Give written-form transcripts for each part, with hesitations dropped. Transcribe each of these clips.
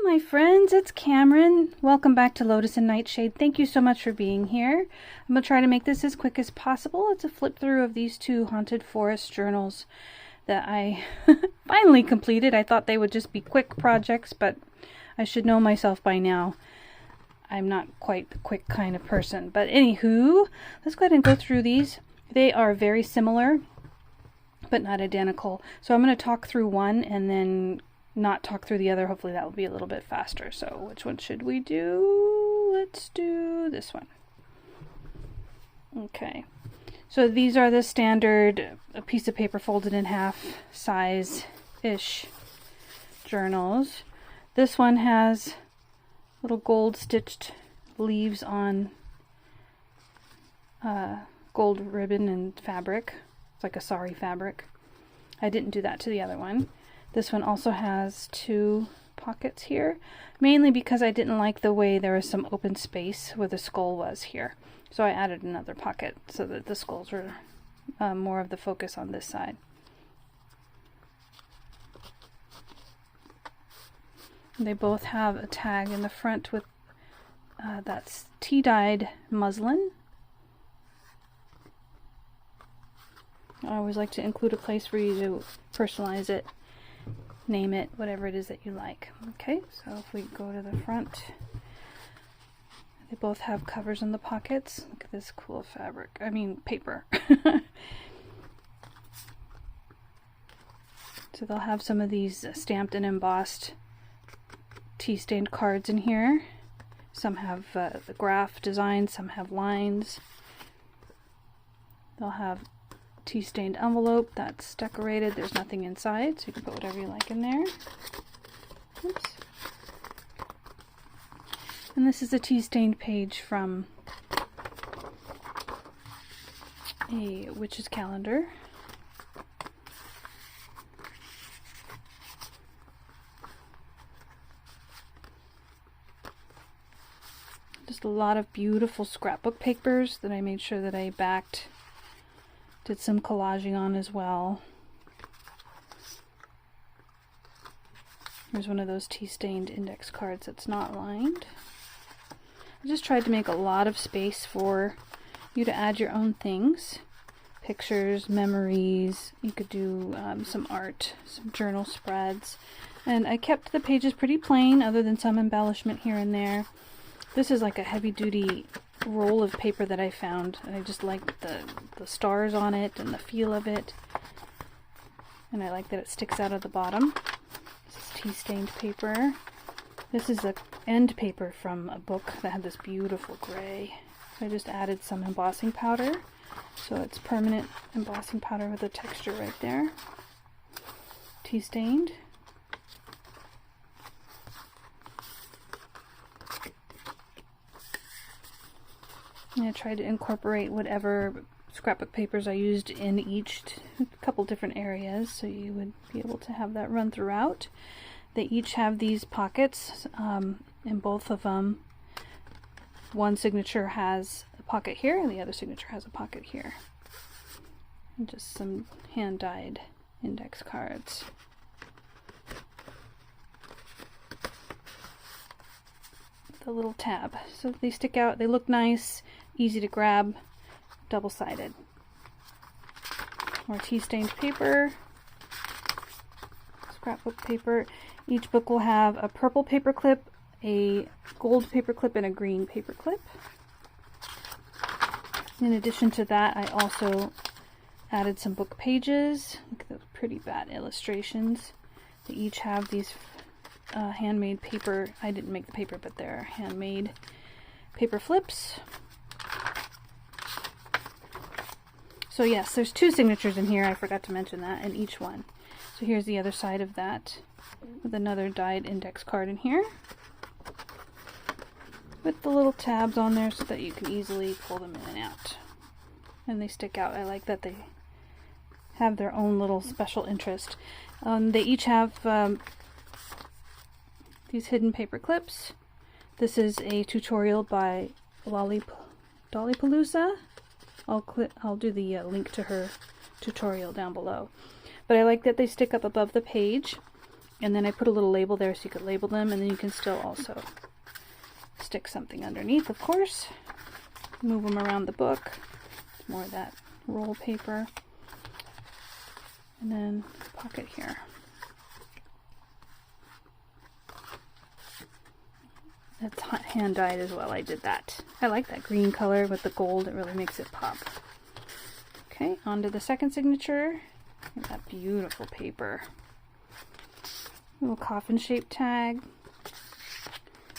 my friends, it's Cameron. Welcome back to Lotus and Nightshade. Thank you so much for being here. I'm going to try to make this as quick as possible. It's a flip through of these two Haunted Forest journals that I finally completed. I thought they would just be quick projects, but I should know myself by now. I'm not quite the quick kind of person. But anywho, let's go ahead and go through these. They are very similar, but not identical. So I'm going to talk through one and then not talk through the other. Hopefully that will be a little bit faster. So which one should we do? Let's do this one. Okay. So these are the standard a piece of paper folded in half size-ish journals. This one has little gold stitched leaves on gold ribbon and fabric. It's like a sari fabric. I didn't do that to the other one. This one also has two pockets here, mainly because I didn't like the way there was some open space where the skull was here. So I added another pocket so that the skulls were more of the focus on this side. They both have a tag in the front with that's tea-dyed muslin. I always like to include a place for you to personalize it, name it, whatever it is that you like. Okay, so if we go to the front, they both have covers in the pockets. Look at this cool fabric. I mean, paper. So they'll have some of these stamped and embossed tea-stained cards in here. Some have the graph design, some have lines. They'll have tea-stained envelope that's decorated. There's nothing inside, so you can put whatever you like in there. Oops. And this is a tea-stained page from a witch's calendar. Just a lot of beautiful scrapbook papers that I made sure that I backed. Did some collaging on as well. Here's one of those tea-stained index cards that's not lined. I just tried to make a lot of space for you to add your own things. Pictures, memories, you could do some art, some journal spreads. And I kept the pages pretty plain other than some embellishment here and there. This is like a heavy-duty roll of paper that I found, and I just like the stars on it and the feel of it. And I like that it sticks out of the bottom. This is tea-stained paper. This is a end paper from a book that had this beautiful gray. So I just added some embossing powder. So it's permanent embossing powder with a texture right there. Tea-stained. And I tried to incorporate whatever scrapbook papers I used in each couple different areas, so you would be able to have that run throughout. They each have these pockets in both of them. One signature has a pocket here, and the other signature has a pocket here. And just some hand-dyed index cards. The little tab. So they stick out, they look nice, easy to grab, double-sided. More tea-stained paper, scrapbook paper. Each book will have a purple paper clip, a gold paper clip, and a green paper clip. In addition to that, I also added some book pages. Look at those pretty bad illustrations. They each have these handmade paper. I didn't make the paper, but they're handmade paper flips. So yes, there's two signatures in here. I forgot to mention that in each one. So here's the other side of that with another dyed index card in here with the little tabs on there so that you can easily pull them in and out. And they stick out. I like that they have their own little special interest. They each have these hidden paper clips. This is a tutorial by Dollypalooza. I'll do the link to her tutorial down below. But I like that they stick up above the page, And then I put a little label there so you could label them, and then you can still also stick something underneath, of course. Move them around the book. More of that roll paper. And then pocket here. That's hand dyed as well. I did that. I like that green color with the gold. It really makes it pop. Okay, on to the second signature. Look at that beautiful paper. Little coffin shaped tag.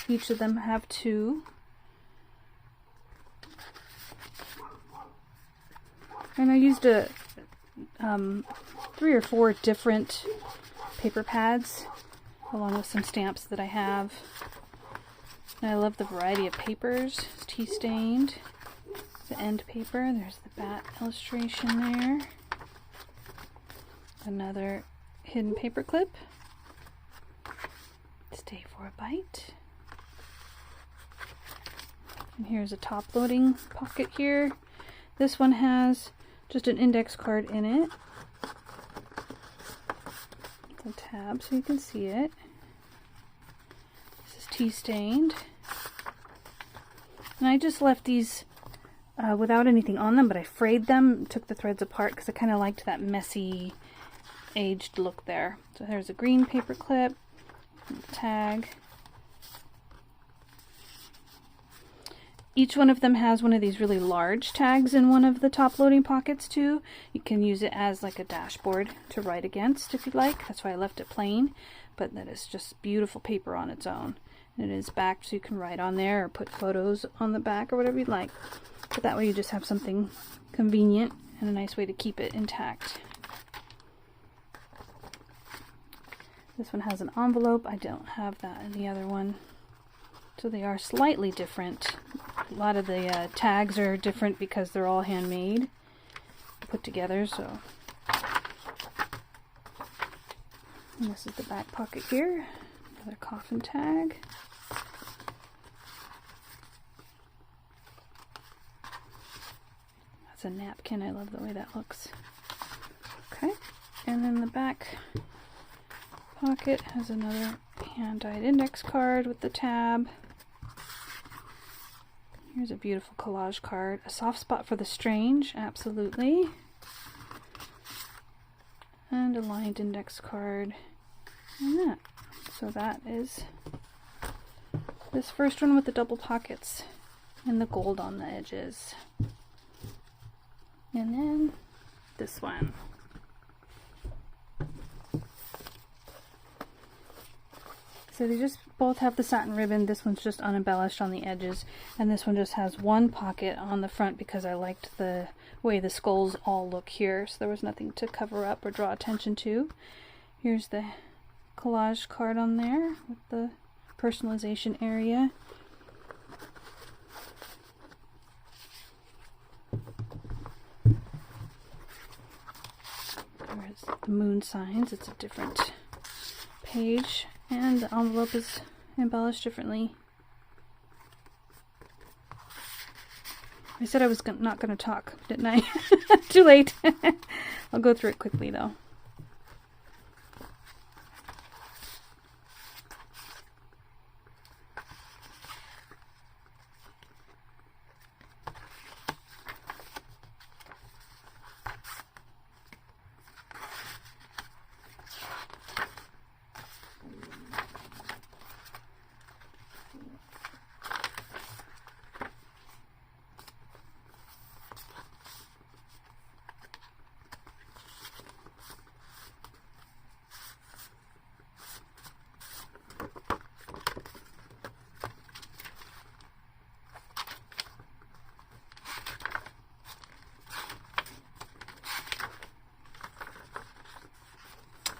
Each of them have 2. And I used 3 or 4 different paper pads along with some stamps that I have. And I love the variety of papers. It's tea stained. The end paper. There's the bat illustration there. Another hidden paper clip. Stay for a bite. And here's a top loading pocket here. This one has just an index card in it. It's a tab so you can see it. This is tea stained. And I just left these without anything on them, but I frayed them, took the threads apart because I kind of liked that messy, aged look there. So there's a green paper clip, tag. Each one of them has one of these really large tags in one of the top loading pockets too. You can use it as like a dashboard to write against if you'd like. That's why I left it plain, but that is just beautiful paper on its own. And it is backed so you can write on there or put photos on the back or whatever you'd like. But that way you just have something convenient and a nice way to keep it intact. This one has an envelope. I don't have that in the other one. So they are slightly different. A lot of the tags are different because they're all handmade, put together. So, and this is the back pocket here. Another coffin tag. That's a napkin. I love the way that looks. Okay, and then the back pocket has another hand-dyed index card with the tab. Here's a beautiful collage card. A soft spot for the strange, absolutely. And a lined index card. And that. So that is this first one with the double pockets and the gold on the edges. And then this one. So they just both have the satin ribbon. This one's just unembellished on the edges, and this one just has one pocket on the front because I liked the way the skulls all look here, so there was nothing to cover up or draw attention to. Here's the collage card on there with the personalization area. There's the moon signs. It's a different page. And the envelope is embellished differently. I said I was not going to talk, didn't I? Too late. I'll go through it quickly though.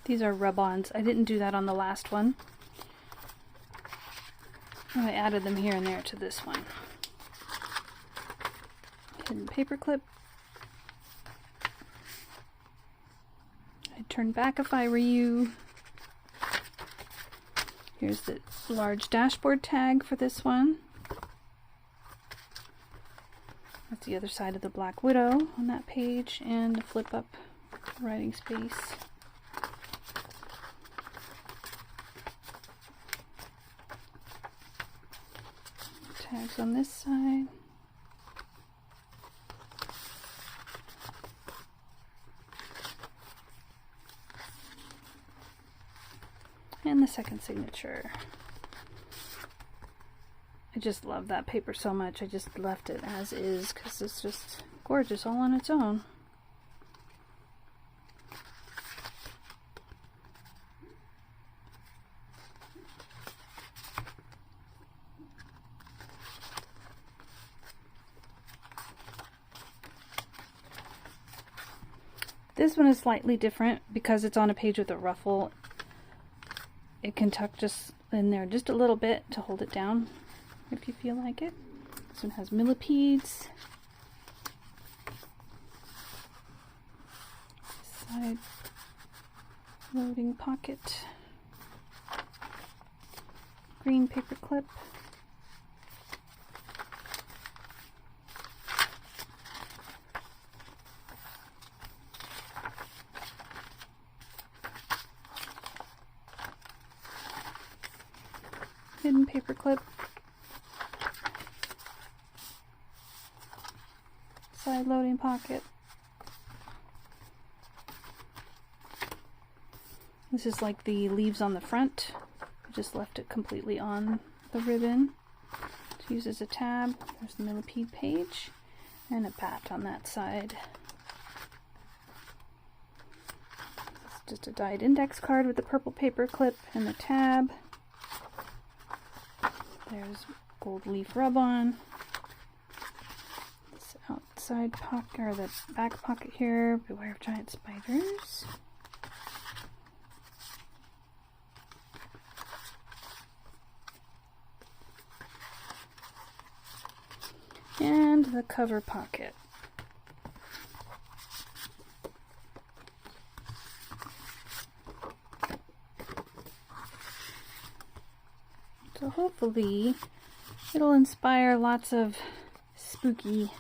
These are rub-ons. I didn't do that on the last one. I added them here and there to this one. Hidden paper clip. I'd turn back if I were you. Here's the large dashboard tag for this one. That's the other side of the Black Widow on that page, and a flip up writing space. tags on this side. And the second signature. I just love that paper so much. I just left it as is because it's just gorgeous all on its own. This one is slightly different because it's on a page with a ruffle. It can tuck just in there just a little bit to hold it down if you feel like it. This one has millipedes. Side loading pocket. Green paper clip. Hidden paper clip. Side loading pocket. This is like the leaves on the front. I just left it completely on the ribbon to use as a tab. There's the millipede page and a bat on that side. It's just a dyed index card with the purple paper clip and the tab. There's gold leaf rub-on. This outside pocket, or the back pocket here, beware of giant spiders. And the cover pocket. So hopefully it'll inspire lots of spooky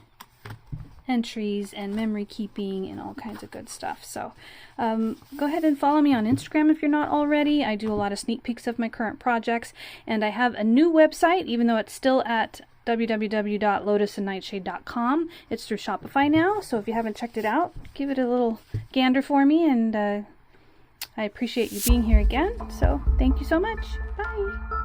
entries and memory keeping and all kinds of good stuff. So go ahead and follow me on Instagram if you're not already. I do a lot of sneak peeks of my current projects, and I have a new website, even though it's still at www.lotusandnightshade.com. It's through Shopify now, so if you haven't checked it out, give it a little gander for me, and I appreciate you being here again. So thank you so much. Bye.